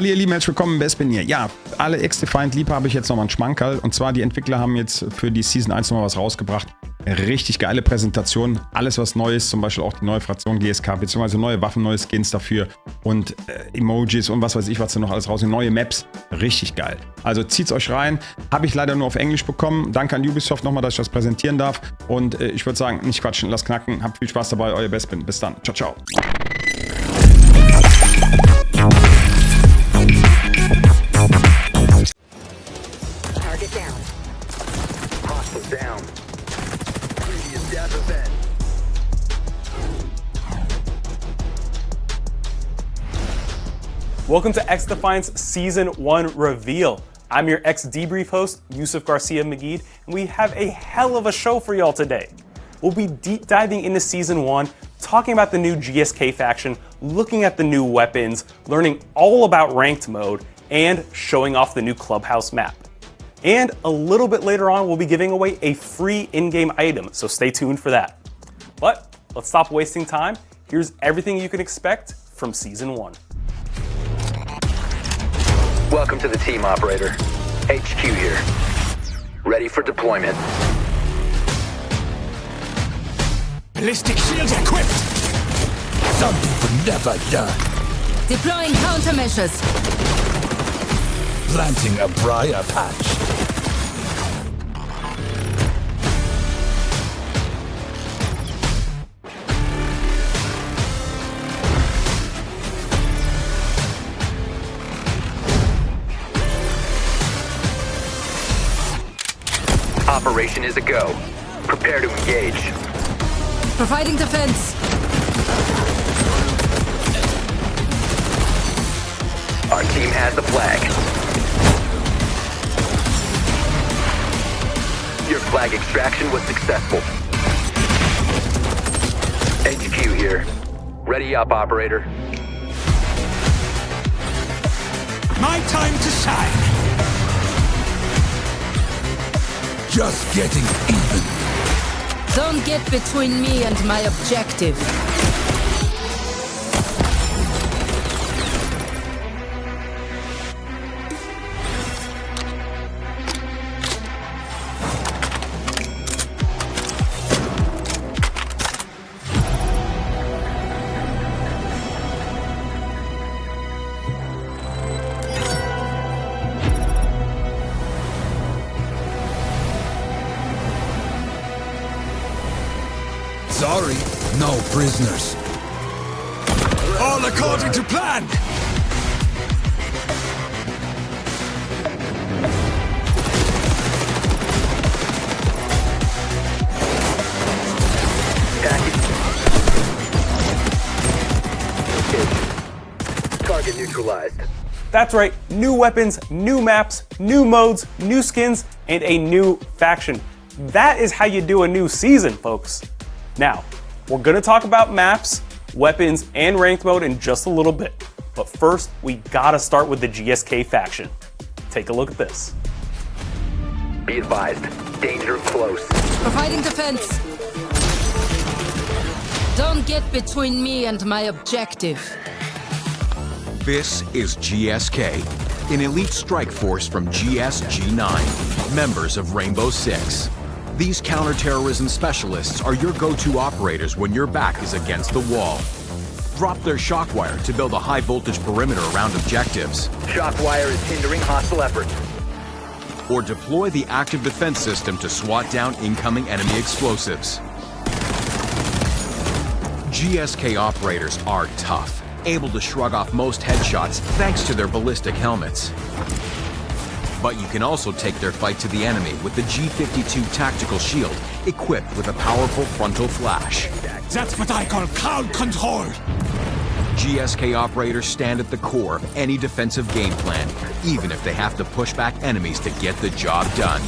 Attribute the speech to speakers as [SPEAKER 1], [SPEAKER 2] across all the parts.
[SPEAKER 1] Hallo ihr Lieben, herzlich willkommen, wer ist bei mir? Ja, alle XDefiant Liebhaber habe ich jetzt nochmal einen Schmankerl. Und zwar, die Entwickler haben jetzt für die Season 1 nochmal was rausgebracht. Richtig geile Präsentation, alles was Neues, zum Beispiel auch die neue Fraktion GSK, beziehungsweise neue Waffen, neue Skins dafür und Emojis und was weiß ich, was da noch alles raus, neue Maps, richtig geil. Also zieht's euch rein, habe ich leider nur auf Englisch bekommen. Danke an Ubisoft nochmal, dass ich das präsentieren darf und ich würde sagen, nicht quatschen, lasst knacken, habt viel Spaß dabei, euer Bestbin, bis dann, ciao, ciao.
[SPEAKER 2] Target down. Hostile down. Previous death event.
[SPEAKER 3] Welcome to XDefiant's Season 1 reveal. I'm your X-Debrief host, Yusuf Garcia McGee, and we have a hell of a show for y'all today. We'll be deep diving into Season 1, talking about the new GSK faction, looking at the new weapons, learning all about ranked mode, and showing off the new clubhouse map. And a little bit later on, we'll be giving away a free in-game item, so stay tuned for that. But let's stop wasting time. Here's everything you can expect from Season 1.
[SPEAKER 2] Welcome to the team, operator. HQ here. Ready for deployment.
[SPEAKER 4] Ballistic shields equipped! Something we've never done.
[SPEAKER 5] Deploying countermeasures.
[SPEAKER 4] Planting a briar patch.
[SPEAKER 2] Operation is a go. Prepare to engage.
[SPEAKER 5] Providing defense.
[SPEAKER 2] Our team has the flag. Your flag extraction was successful. HQ here. Ready up, operator.
[SPEAKER 4] My time to shine! Just getting even.
[SPEAKER 5] Don't get between me and my objective.
[SPEAKER 4] Sorry, no prisoners. All according to plan!
[SPEAKER 2] Target neutralized.
[SPEAKER 3] That's right, new weapons, new maps, new modes, new skins, and a new faction. That is how you do a new season, folks. Now, we're gonna talk about maps, weapons, and ranked mode in just a little bit. But first, we gotta start with the GSK faction. Take a look at this.
[SPEAKER 2] Be advised. Danger close.
[SPEAKER 5] Providing defense. Don't get between me and my objective.
[SPEAKER 6] This is GSK, an elite strike force from GSG9, members of Rainbow Six. These counterterrorism specialists are your go-to operators when your back is against the wall. Drop their shockwire to build a high-voltage perimeter around objectives.
[SPEAKER 2] Shockwire is hindering hostile efforts.
[SPEAKER 6] Or deploy the active defense system to swat down incoming enemy explosives. GSK operators are tough, able to shrug off most headshots thanks to their ballistic helmets. But you can also take their fight to the enemy with the G52 tactical shield, equipped with a powerful frontal flash.
[SPEAKER 4] That's what I call crowd control!
[SPEAKER 6] GSK operators stand at the core of any defensive game plan, even if they have to push back enemies to get the job done.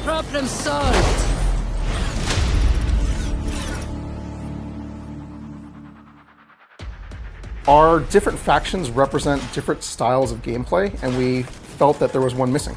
[SPEAKER 5] Problem solved.
[SPEAKER 7] Our different factions represent different styles of gameplay, and we felt that there was one missing.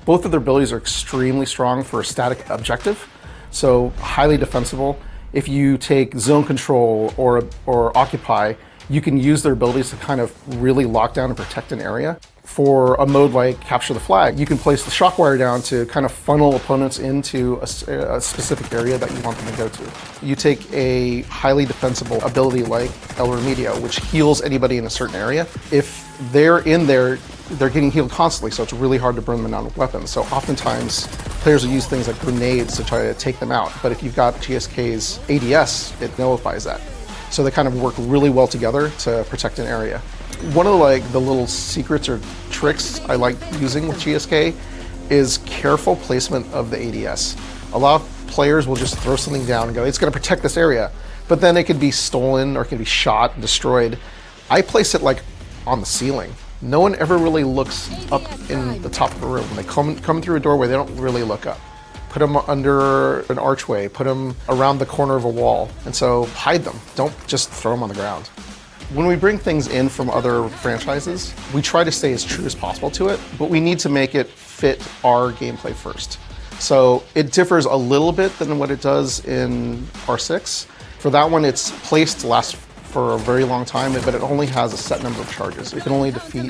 [SPEAKER 7] Both of their abilities are extremely strong for a static objective, so highly defensible. If you take zone control or occupy, you can use their abilities to kind of really lock down and protect an area. For a mode like Capture the Flag, you can place the shock wire down to kind of funnel opponents into a specific area that you want them to go to. You take a highly defensible ability like El Remedio, which heals anybody in a certain area. If they're in there, they're getting healed constantly, so it's really hard to burn them down with weapons. So oftentimes, players will use things like grenades to try to take them out. But if you've got GSK's ADS, it nullifies that. So they kind of work really well together to protect an area. One of the little secrets or tricks I like using with GSK is careful placement of the ADS. A lot of players will just throw something down and go, it's going to protect this area, but then it could be stolen or it can be shot and destroyed. I place it like on the ceiling. No one ever really looks up in the top of a room. When they come through a doorway, they don't really look up. Put them under an archway, put them around the corner of a wall, and so hide them. Don't just throw them on the ground. When we bring things in from other franchises, we try to stay as true as possible to it, but we need to make it fit our gameplay first. So it differs a little bit than what it does in R6. For that one, it's placed to last for a very long time, but it only has a set number of charges. It can only defeat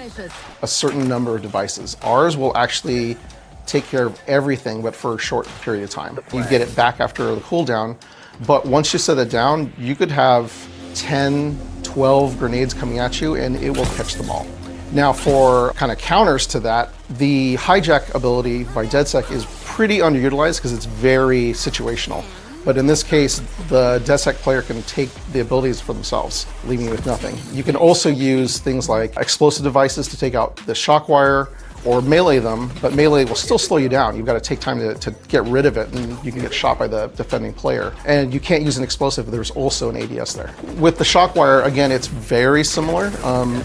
[SPEAKER 7] a certain number of devices. Ours will actually take care of everything, but for a short period of time. You get it back after the cooldown, but once you set it down, you could have 10, 12 grenades coming at you and it will catch them all. Now for kind of counters to that, the hijack ability by DedSec is pretty underutilized because it's very situational. But in this case, the DedSec player can take the abilities for themselves, leaving you with nothing. You can also use things like explosive devices to take out the shock wire or melee them, but melee will still slow you down. You've got to take time to get rid of it, and you can get shot by the defending player. And you can't use an explosive, there's also an ADS there. With the shock wire, again, it's very similar.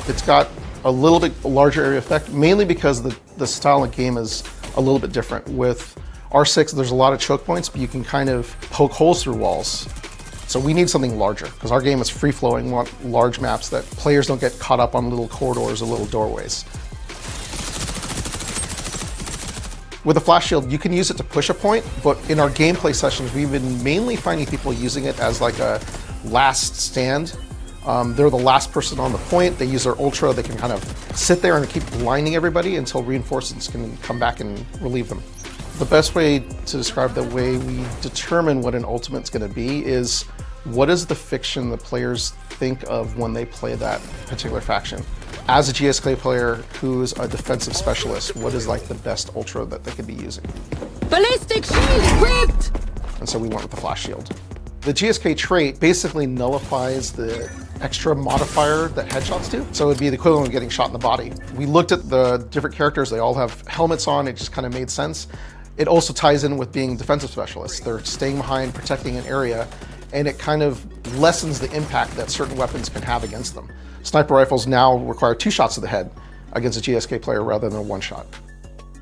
[SPEAKER 7] It's got a little bit larger area effect, mainly because the style of game is a little bit different. With R6, there's a lot of choke points, but you can kind of poke holes through walls. So we need something larger, because our game is free-flowing. We want large maps that players don't get caught up on little corridors or little doorways. With the flash shield, you can use it to push a point, but in our gameplay sessions, we've been mainly finding people using it as like a last stand. They're the last person on the point. They use their ultra. They can kind of sit there and keep blinding everybody until reinforcements can come back and relieve them. The best way to describe the way we determine what an ultimate's going to be is what is the fiction the players think of when they play that particular faction. As a GSK player who's a defensive specialist, what is like the best ultra that they could be using?
[SPEAKER 5] Ballistic shield equipped!
[SPEAKER 7] And so we went with the flash shield. The GSK trait basically nullifies the extra modifier that headshots do. So it'd be the equivalent of getting shot in the body. We looked at the different characters, they all have helmets on, it just kind of made sense. It also ties in with being defensive specialists. They're staying behind, protecting an area, and it kind of lessens the impact that certain weapons can have against them. Sniper rifles now require 2 shots to the head against a GSK player rather than a 1 shot.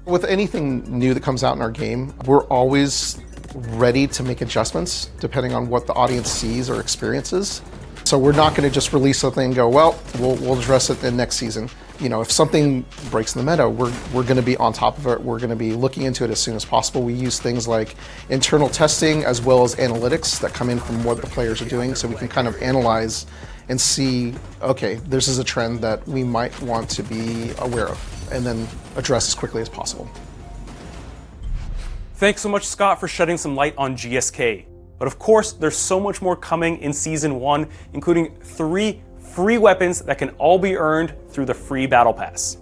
[SPEAKER 7] With anything new that comes out in our game, we're always ready to make adjustments depending on what the audience sees or experiences. So we're not going to just release something and go, well, we'll address it in next season. You know, if something breaks in the meta, we're going to be on top of it. We're going to be looking into it as soon as possible. We use things like internal testing as well as analytics that come in from what the players are doing, so we can kind of analyze and see, okay, this is a trend that we might want to be aware of, and then address as quickly as possible.
[SPEAKER 3] Thanks so much, Scott, for shedding some light on GSK. But of course, there's so much more coming in Season 1, including 3 free weapons that can all be earned through the free Battle Pass.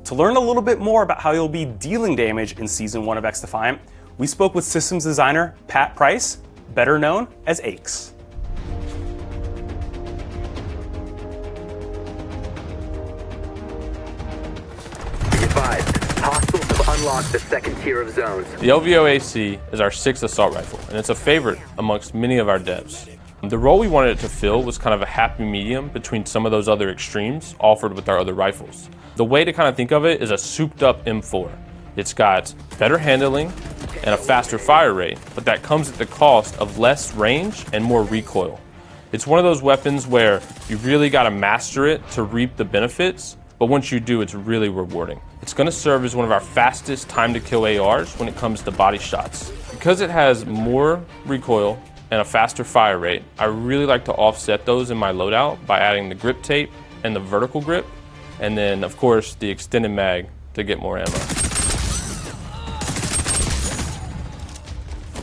[SPEAKER 3] To learn a little bit more about how you'll be dealing damage in Season 1 of XDefiant, we spoke with systems designer Pat Price, better known as Aches.
[SPEAKER 2] Hostiles have unlocked the second tier of zones.
[SPEAKER 8] The LVOAC is our 6th assault rifle, and it's a favorite amongst many of our devs. The role we wanted it to fill was kind of a happy medium between some of those other extremes offered with our other rifles. The way to kind of think of it is a souped up M4. It's got better handling and a faster fire rate, but that comes at the cost of less range and more recoil. It's one of those weapons where you really got to master it to reap the benefits, but once you do, it's really rewarding. It's going to serve as one of our fastest time to kill ARs when it comes to body shots. Because it has more recoil, and a faster fire rate, I really like to offset those in my loadout by adding the grip tape and the vertical grip, and then of course the extended mag to get more ammo.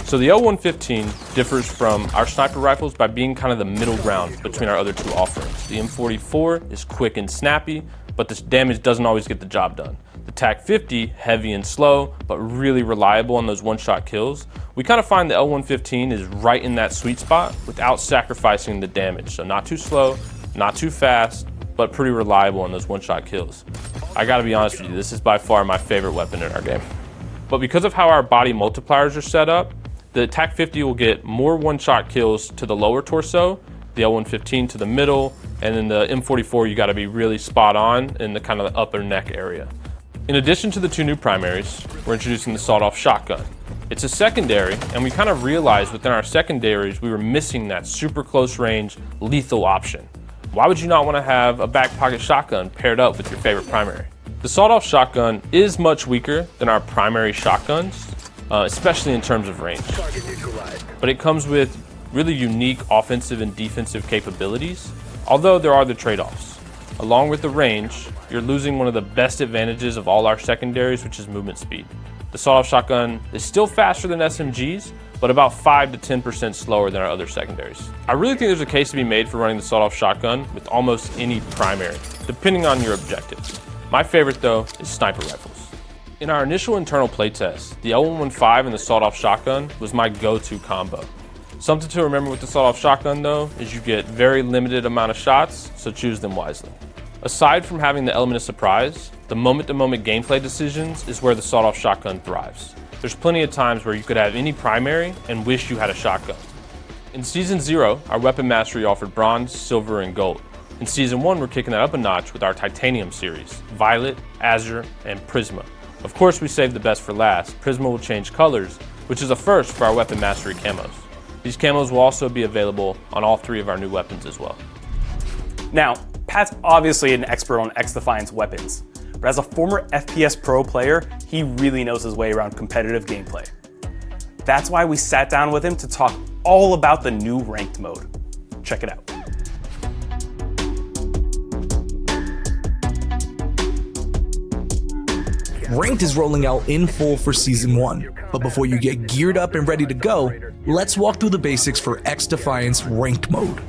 [SPEAKER 8] So the L115 differs from our sniper rifles by being kind of the middle ground between our other two offerings. The M44 is quick and snappy, but the damage doesn't always get the job done. The TAC-50, heavy and slow, but really reliable on those one-shot kills. We kind of find the L115 is right in that sweet spot without sacrificing the damage. So not too slow, not too fast, but pretty reliable on those one-shot kills. I gotta be honest with you, this is by far my favorite weapon in our game. But because of how our body multipliers are set up, the TAC-50 will get more one-shot kills to the lower torso, the L115 to the middle, and then the M44 you gotta be really spot on in the kind of the upper neck area. In addition to the two new primaries, we're introducing the sawed-off shotgun. It's a secondary, and we kind of realized within our secondaries we were missing that super close range lethal option. Why would you not want to have a back pocket shotgun paired up with your favorite primary? The sawed-off shotgun is much weaker than our primary shotguns, especially in terms of range. But it comes with really unique offensive and defensive capabilities, although there are the trade-offs. Along with the range, you're losing one of the best advantages of all our secondaries, which is movement speed. The sawed-off shotgun is still faster than SMGs, but about 5 to 10% slower than our other secondaries. I really think there's a case to be made for running the sawed-off shotgun with almost any primary, depending on your objectives. My favorite though is sniper rifles. In our initial internal playtest, the L115 and the sawed-off shotgun was my go-to combo. Something to remember with the sawed-off shotgun though is you get very limited amount of shots, so choose them wisely. Aside from having the element of surprise, the moment-to-moment gameplay decisions is where the sawed-off shotgun thrives. There's plenty of times where you could have any primary and wish you had a shotgun. In Season 0, our weapon mastery offered bronze, silver, and gold. In Season 1, we're kicking that up a notch with our titanium series, Violet, Azure, and Prisma. Of course, we saved the best for last. Prisma will change colors, which is a first for our weapon mastery camos. These camos will also be available on all 3 of our new weapons as well.
[SPEAKER 3] Now, Pat's obviously an expert on XDefiant's weapons, but as a former FPS Pro player, he really knows his way around competitive gameplay. That's why we sat down with him to talk all about the new ranked mode. Check it out.
[SPEAKER 9] Ranked is rolling out in full for Season 1, but before you get geared up and ready to go, let's walk through the basics for XDefiant's ranked mode.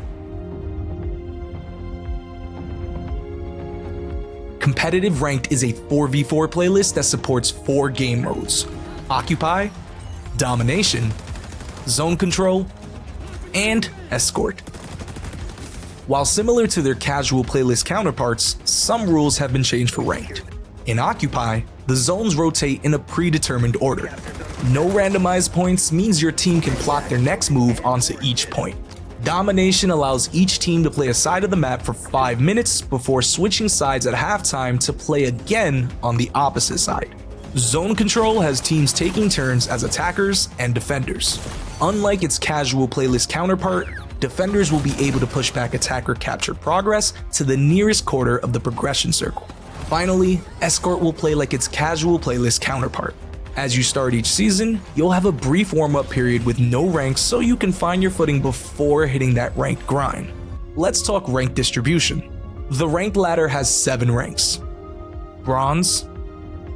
[SPEAKER 9] Competitive Ranked is a 4v4 playlist that supports 4 game modes: Occupy, Domination, Zone Control, and Escort. While similar to their casual playlist counterparts, some rules have been changed for Ranked. In Occupy, the zones rotate in a predetermined order. No randomized points means your team can plot their next move onto each point. Domination allows each team to play a side of the map for 5 minutes before switching sides at halftime to play again on the opposite side. Zone Control has teams taking turns as attackers and defenders. Unlike its casual playlist counterpart, defenders will be able to push back attacker captured progress to the nearest quarter of the progression circle. Finally, Escort will play like its casual playlist counterpart. As you start each season, you'll have a brief warm-up period with no ranks so you can find your footing before hitting that ranked grind. Let's talk rank distribution. The ranked ladder has 7 ranks: Bronze,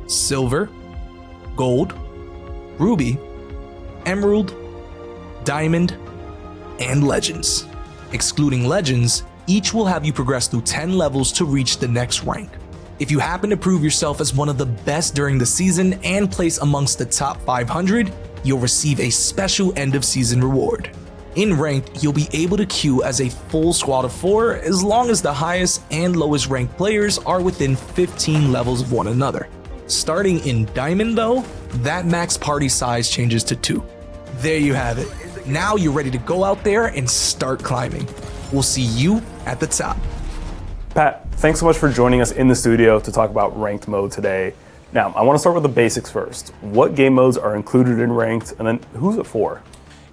[SPEAKER 9] Silver, Gold, Ruby, Emerald, Diamond, and Legends. Excluding Legends, each will have you progress through 10 levels to reach the next rank. If you happen to prove yourself as one of the best during the season and place amongst the top 500, you'll receive a special end of season reward. In Ranked, you'll be able to queue as a full squad of 4 as long as the highest and lowest ranked players are within 15 levels of one another. Starting in Diamond though, that max party size changes to 2. There you have it. Now you're ready to go out there and start climbing. We'll see you at the top.
[SPEAKER 3] Pat, thanks so much for joining us in the studio to talk about ranked mode today. Now, I want to start with the basics first. What game modes are included in ranked, and then who's it for?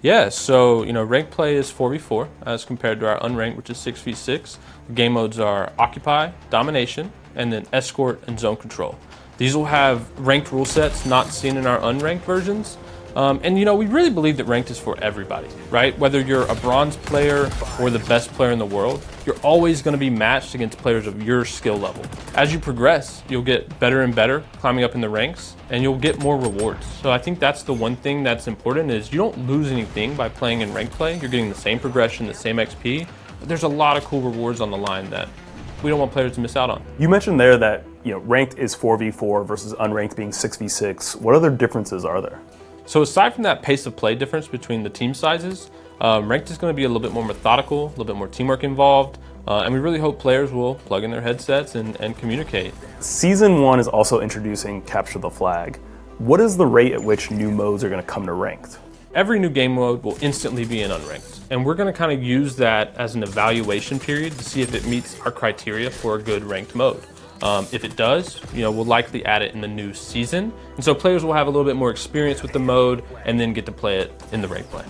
[SPEAKER 8] Yeah, so ranked play is 4v4 as compared to our unranked, which is 6v6. The game modes are Occupy, Domination, and then Escort and Zone Control. These will have ranked rule sets not seen in our unranked versions. And we really believe that ranked is for everybody, right? Whether you're a bronze player or the best player in the world, you're always going to be matched against players of your skill level. As you progress, you'll get better and better climbing up in the ranks, and you'll get more rewards. So I think that's the one thing that's important is you don't lose anything by playing in ranked play. You're getting the same progression, the same XP, but there's a lot of cool rewards on the line that we don't want players to miss out on.
[SPEAKER 3] You mentioned there that ranked is 4v4 versus unranked being 6v6. What other differences are there?
[SPEAKER 8] So aside from that pace of play difference between the team sizes, ranked is going to be a little bit more methodical, a little bit more teamwork involved, and we really hope players will plug in their headsets and communicate.
[SPEAKER 3] Season 1 is also introducing Capture the Flag. What is the rate at which new modes are going to come to ranked?
[SPEAKER 8] Every new game mode will instantly be in unranked, and we're going to kind of use that as an evaluation period to see if it meets our criteria for a good ranked mode. If it does, we'll likely add it in the new season, and so players will have a little bit more experience with the mode and then get to play it in the ranked play.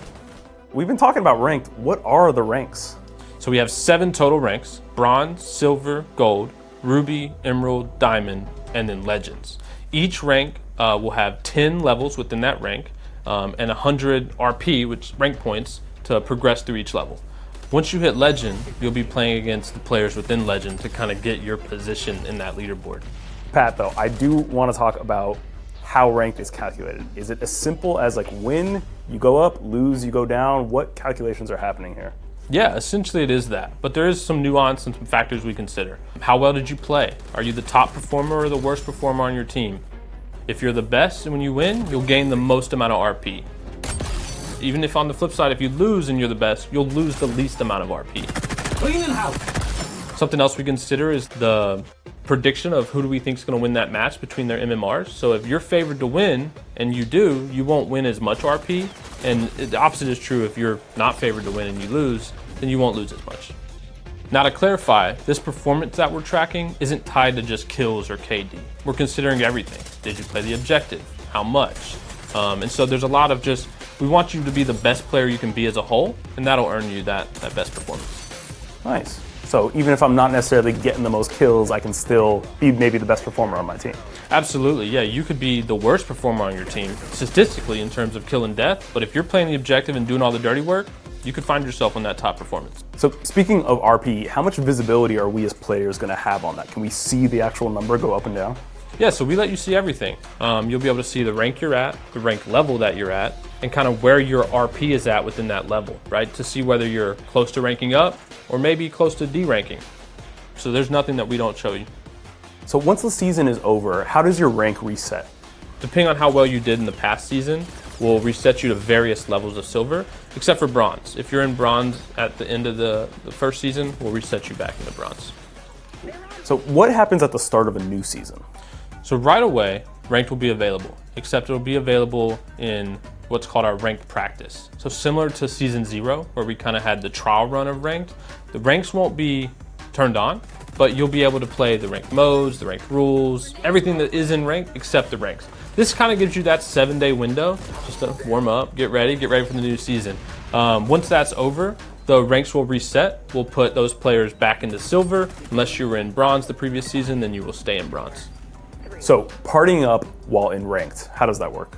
[SPEAKER 3] We've been talking about ranked. What are the ranks?
[SPEAKER 8] So we have 7 total ranks: bronze, silver, gold, ruby, emerald, diamond, and then legends. Each rank will have 10 levels within that rank and 100 RP, which rank points, to progress through each level. Once you hit legend, you'll be playing against the players within legend to kind of get your position in that leaderboard.
[SPEAKER 3] Pat, though, I do want to talk about how ranked is calculated. Is it as simple as win, you go up, lose, you go down? What calculations are happening here?
[SPEAKER 8] Yeah, essentially it is that, but there is some nuance and some factors we consider. How well did you play? Are you the top performer or the worst performer on your team? If you're the best and when you win, you'll gain the most amount of RP. Even if on the flip side, if you lose and you're the best, you'll lose the least amount of RP.
[SPEAKER 4] Clean and house.
[SPEAKER 8] Something else we consider is the prediction of who do we think is going to win that match between their MMRs. So if you're favored to win and you do, you won't win as much RP. And the opposite is true. If you're not favored to win and you lose, then you won't lose as much. Now to clarify, this performance that we're tracking isn't tied to just kills or KD. We're considering everything. Did you play the objective? How much? And so there's a lot of we want you to be the best player you can be as a whole, and that'll earn you that best performance.
[SPEAKER 3] Nice. So even if I'm not necessarily getting the most kills, I can still be maybe the best performer on my team.
[SPEAKER 8] Absolutely, yeah. You could be the worst performer on your team, statistically in terms of kill and death, but if you're playing the objective and doing all the dirty work, you could find yourself in that top performance.
[SPEAKER 3] So speaking of RP, how much visibility are we as players going to have on that? Can we see the actual number go up and down?
[SPEAKER 8] Yeah, so we let you see everything. You'll be able to see the rank you're at, the rank level that you're at, and kind of where your RP is at within that level, right? To see whether you're close to ranking up or maybe close to D-ranking. So there's nothing that we don't show you.
[SPEAKER 3] So once the season is over, how does your rank reset?
[SPEAKER 8] Depending on how well you did in the past season, we'll reset you to various levels of silver, except for bronze. If you're in bronze at the end of the first season, we'll reset you back into bronze.
[SPEAKER 3] So what happens at the start of a new season?
[SPEAKER 8] So right away, ranked will be available, except it'll be available in what's called our ranked practice. So similar to season 0, where we kind of had the trial run of ranked, the ranks won't be turned on, but you'll be able to play the ranked modes, the ranked rules, everything that is in ranked except the ranks. This kind of gives you that 7-day window just to warm up, get ready for the new season. Once that's over, the ranks will reset. We'll put those players back into silver. Unless you were in bronze the previous season, then you will stay in bronze.
[SPEAKER 3] So partying up while in ranked, how does that work?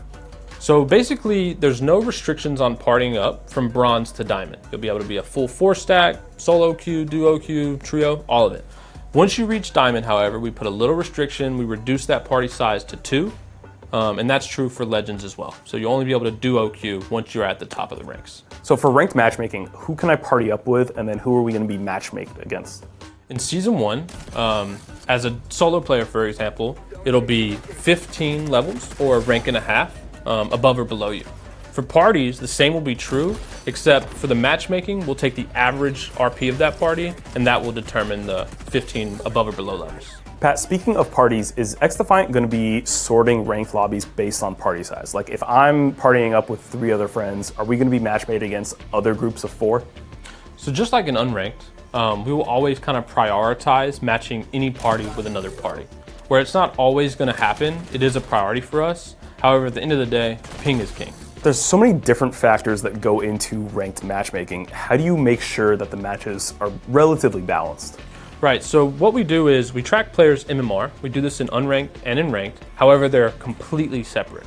[SPEAKER 8] So basically, there's no restrictions on partying up from bronze to diamond. You'll be able to be a full 4-stack, solo queue, duo queue, trio, all of it. Once you reach diamond, however, we put a little restriction. We reduce that party size to 2, and that's true for legends as well. So you'll only be able to duo queue once you're at the top of the ranks.
[SPEAKER 3] So for ranked matchmaking, who can I party up with, and then who are we going to be matchmaked against?
[SPEAKER 8] In season 1, as a solo player, for example, it'll be 15 levels or a rank and a half above or below you. For parties, the same will be true, except for the matchmaking, we'll take the average RP of that party, and that will determine the 15 above or below levels.
[SPEAKER 3] Pat, speaking of parties, is XDefiant going to be sorting ranked lobbies based on party size? Like if I'm partying up with 3 other friends, are we going to be matchmade against other groups of 4?
[SPEAKER 8] So just like in unranked, we will always kind of prioritize matching any party with another party. Where it's not always going to happen, it is a priority for us. However, at the end of the day, ping is king.
[SPEAKER 3] There's so many different factors that go into ranked matchmaking. How do you make sure that the matches are relatively balanced?
[SPEAKER 8] Right, so what we do is we track players' MMR. We do this in unranked and in ranked. However, they're completely separate.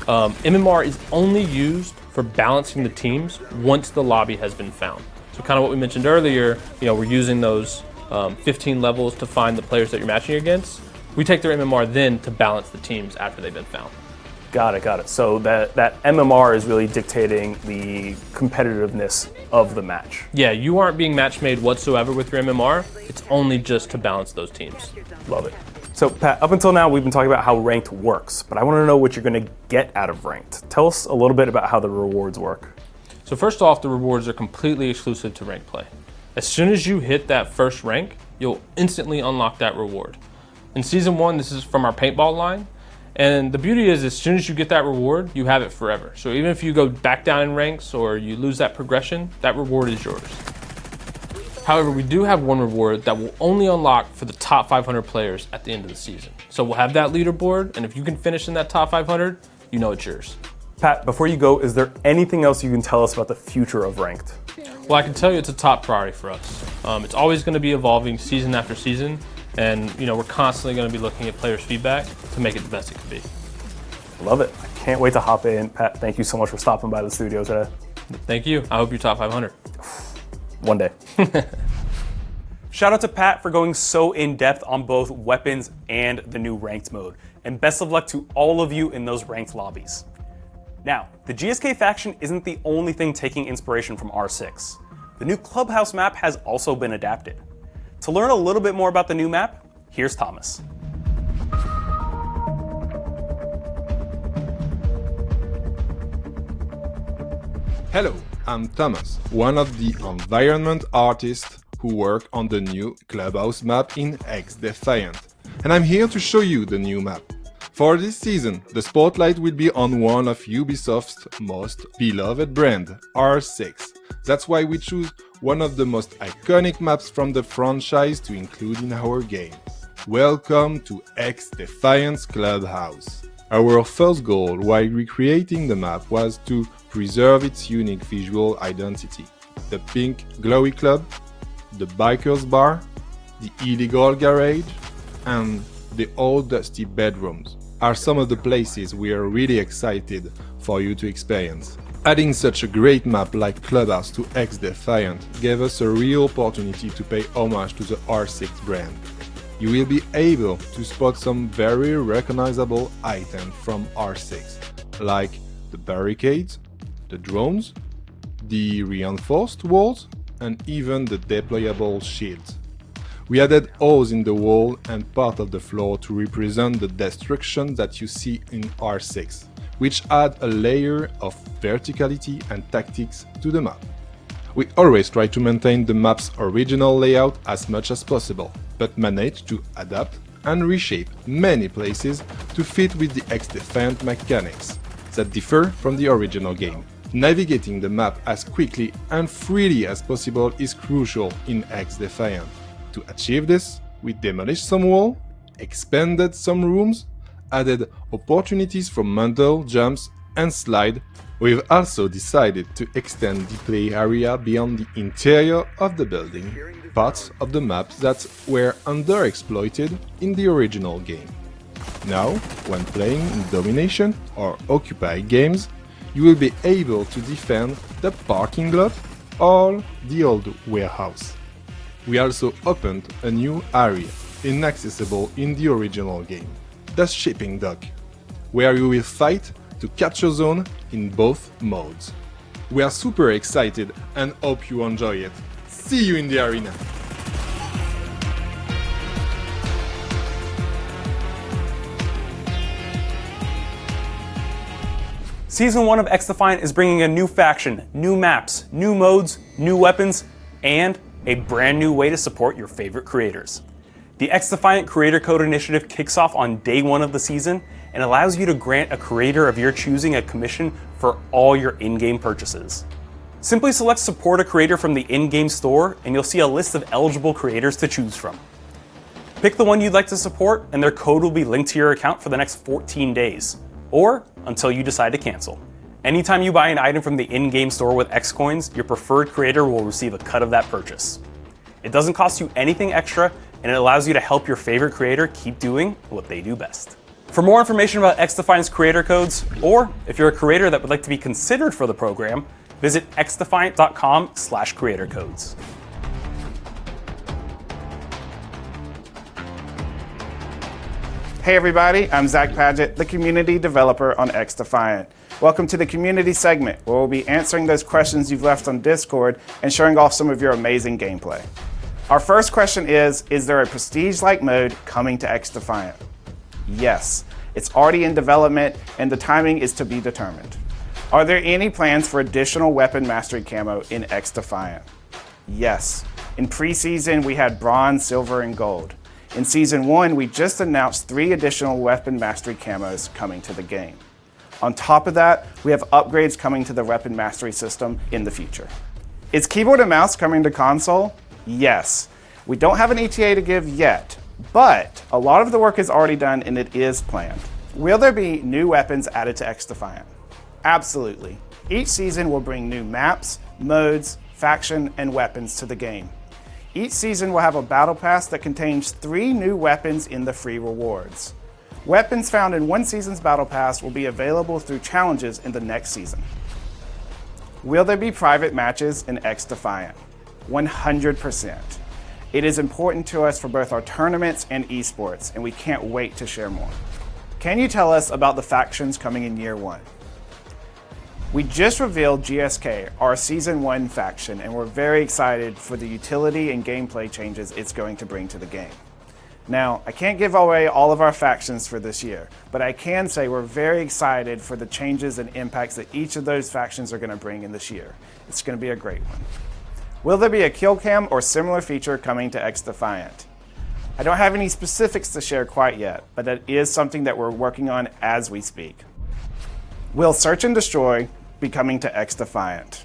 [SPEAKER 8] MMR is only used for balancing the teams once the lobby has been found. So kind of what we mentioned earlier, we're using those 15 levels to find the players that you're matching against. We take their MMR then to balance the teams after they've been found.
[SPEAKER 3] Got it. So that MMR is really dictating the competitiveness of the match.
[SPEAKER 8] Yeah, you aren't being match made whatsoever with your MMR. It's only just to balance those teams.
[SPEAKER 3] Love it. So Pat, up until now we've been talking about how ranked works, but I want to know what you're going to get out of ranked. Tell us a little bit about how the rewards work.
[SPEAKER 8] So first off, the rewards are completely exclusive to ranked play. As soon as you hit that first rank, you'll instantly unlock that reward. In Season 1, this is from our paintball line. And the beauty is, as soon as you get that reward, you have it forever. So even if you go back down in ranks or you lose that progression, that reward is yours. However, we do have one reward that will only unlock for the top 500 players at the end of the season. So we'll have that leaderboard, and if you can finish in that top 500, you know it's yours.
[SPEAKER 3] Pat, before you go, is there anything else you can tell us about the future of ranked?
[SPEAKER 8] Well, I can tell you it's a top priority for us. It's always going to be evolving season after season. And we're constantly going to be looking at players' feedback to make it the best it can be.
[SPEAKER 3] Love it. I can't wait to hop in. Pat, thank you so much for stopping by the studio today.
[SPEAKER 8] Thank you. I hope you're top 500.
[SPEAKER 3] One day. Shout out to Pat for going so in-depth on both weapons and the new ranked mode. And best of luck to all of you in those ranked lobbies. Now, the GSK faction isn't the only thing taking inspiration from R6. The new Clubhouse map has also been adapted. To learn a little bit more about the new map, here's Thomas.
[SPEAKER 10] Hello, I'm Thomas, one of the environment artists who work on the new Clubhouse map in XDefiant. And I'm here to show you the new map. For this season, the spotlight will be on one of Ubisoft's most beloved brand, R6. That's why we choose one of the most iconic maps from the franchise to include in our game. Welcome to XDefiant's Clubhouse. Our first goal while recreating the map was to preserve its unique visual identity. The pink glowy club, the biker's bar, the illegal garage, and the old dusty bedrooms are some of the places we are really excited for you to experience. Adding such a great map like Clubhouse to XDefiant gave us a real opportunity to pay homage to the R6 brand. You will be able to spot some very recognizable items from R6, like the barricades, the drones, the reinforced walls, and even the deployable shields. We added holes in the wall and part of the floor to represent the destruction that you see in R6, which add a layer of verticality and tactics to the map. We always try to maintain the map's original layout as much as possible, but manage to adapt and reshape many places to fit with the XDefiant mechanics that differ from the original game. Navigating the map as quickly and freely as possible is crucial in XDefiant. To achieve this, we demolished some walls, expanded some rooms, added opportunities for mental jumps and slide. We've also decided to extend the play area beyond the interior of the building, parts of the map that were underexploited in the original game. Now, when playing in domination or occupy games, you will be able to defend the parking lot or the old warehouse. We also opened a new area, inaccessible in the original game, the shipping dock, where you will fight to capture zone in both modes. We are super excited and hope you enjoy it. See you in the arena!
[SPEAKER 3] Season 1 of XDefiant is bringing a new faction, new maps, new modes, new weapons, and a brand new way to support your favorite creators. The XDefiant Creator Code Initiative kicks off on day 1 of the season and allows you to grant a creator of your choosing a commission for all your in-game purchases. Simply select Support a Creator from the in-game store and you'll see a list of eligible creators to choose from. Pick the one you'd like to support and their code will be linked to your account for the next 14 days, or until you decide to cancel. Anytime you buy an item from the in-game store with X coins, your preferred creator will receive a cut of that purchase. It doesn't cost you anything extra, and it allows you to help your favorite creator keep doing what they do best. For more information about XDefiant's creator codes, or if you're a creator that would like to be considered for the program, visit xdefiant.com/creator codes.
[SPEAKER 11] Hey everybody, I'm Zach Padgett, the community developer on XDefiant. Welcome to the community segment, where we'll be answering those questions you've left on Discord and showing off some of your amazing gameplay. Our first question is there a prestige-like mode coming to XDefiant? Yes, it's already in development and the timing is to be determined. Are there any plans for additional weapon mastery camo in XDefiant? Yes. In preseason, we had bronze, silver, and gold. In Season 1, we just announced 3 additional weapon mastery camos coming to the game. On top of that, we have upgrades coming to the weapon mastery system in the future. Is keyboard and mouse coming to console? Yes. We don't have an ETA to give yet, but a lot of the work is already done and it is planned. Will there be new weapons added to XDefiant? Absolutely. Each season will bring new maps, modes, faction, and weapons to the game. Each season will have a battle pass that contains 3 new weapons in the free rewards. Weapons found in one season's battle pass will be available through challenges in the next season. Will there be private matches in XDefiant? 100%. It is important to us for both our tournaments and esports, and we can't wait to share more. Can you tell us about the factions coming in Year 1? We just revealed GSK, our Season 1 faction, and we're very excited for the utility and gameplay changes it's going to bring to the game. Now, I can't give away all of our factions for this year, but I can say we're very excited for the changes and impacts that each of those factions are going to bring in this year. It's going to be a great one. Will there be a kill cam or similar feature coming to XDefiant? I don't have any specifics to share quite yet, but that is something that we're working on as we speak. Will Search and Destroy be coming to XDefiant?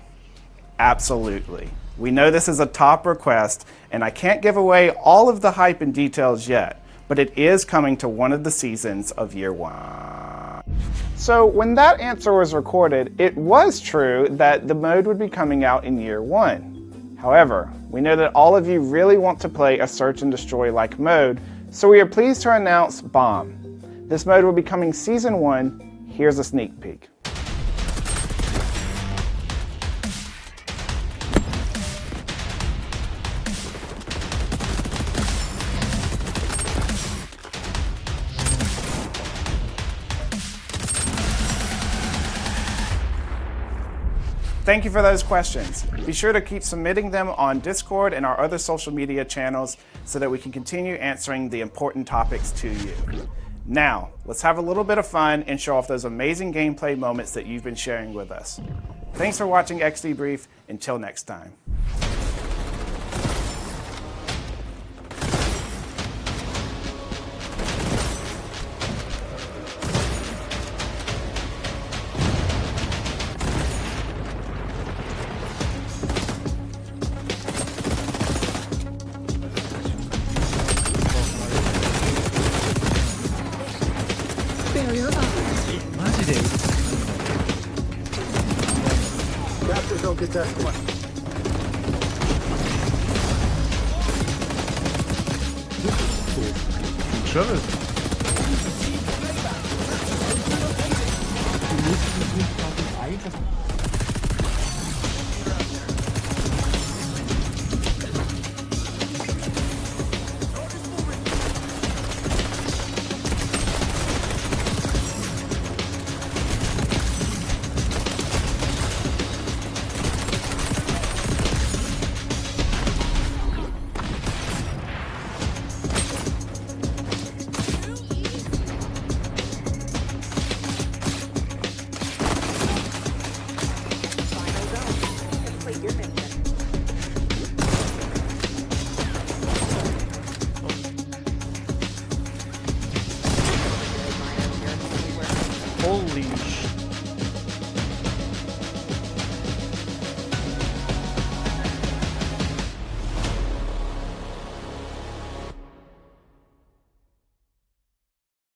[SPEAKER 11] Absolutely. We know this is a top request, and I can't give away all of the hype and details yet, but it is coming to one of the seasons of Year 1. So when that answer was recorded, it was true that the mode would be coming out in Year 1. However, we know that all of you really want to play a Search and Destroy-like mode, so we are pleased to announce Bomb. This mode will be coming Season 1. Here's a sneak peek. Thank you for those questions. Be sure to keep submitting them on Discord and our other social media channels so that we can continue answering the important topics to you. Now, let's have a little bit of fun and show off those amazing gameplay moments that you've been sharing with us. Thanks for watching XDebrief. Until next time.
[SPEAKER 12] Don't get that one.
[SPEAKER 10] Schön.
[SPEAKER 3] Holy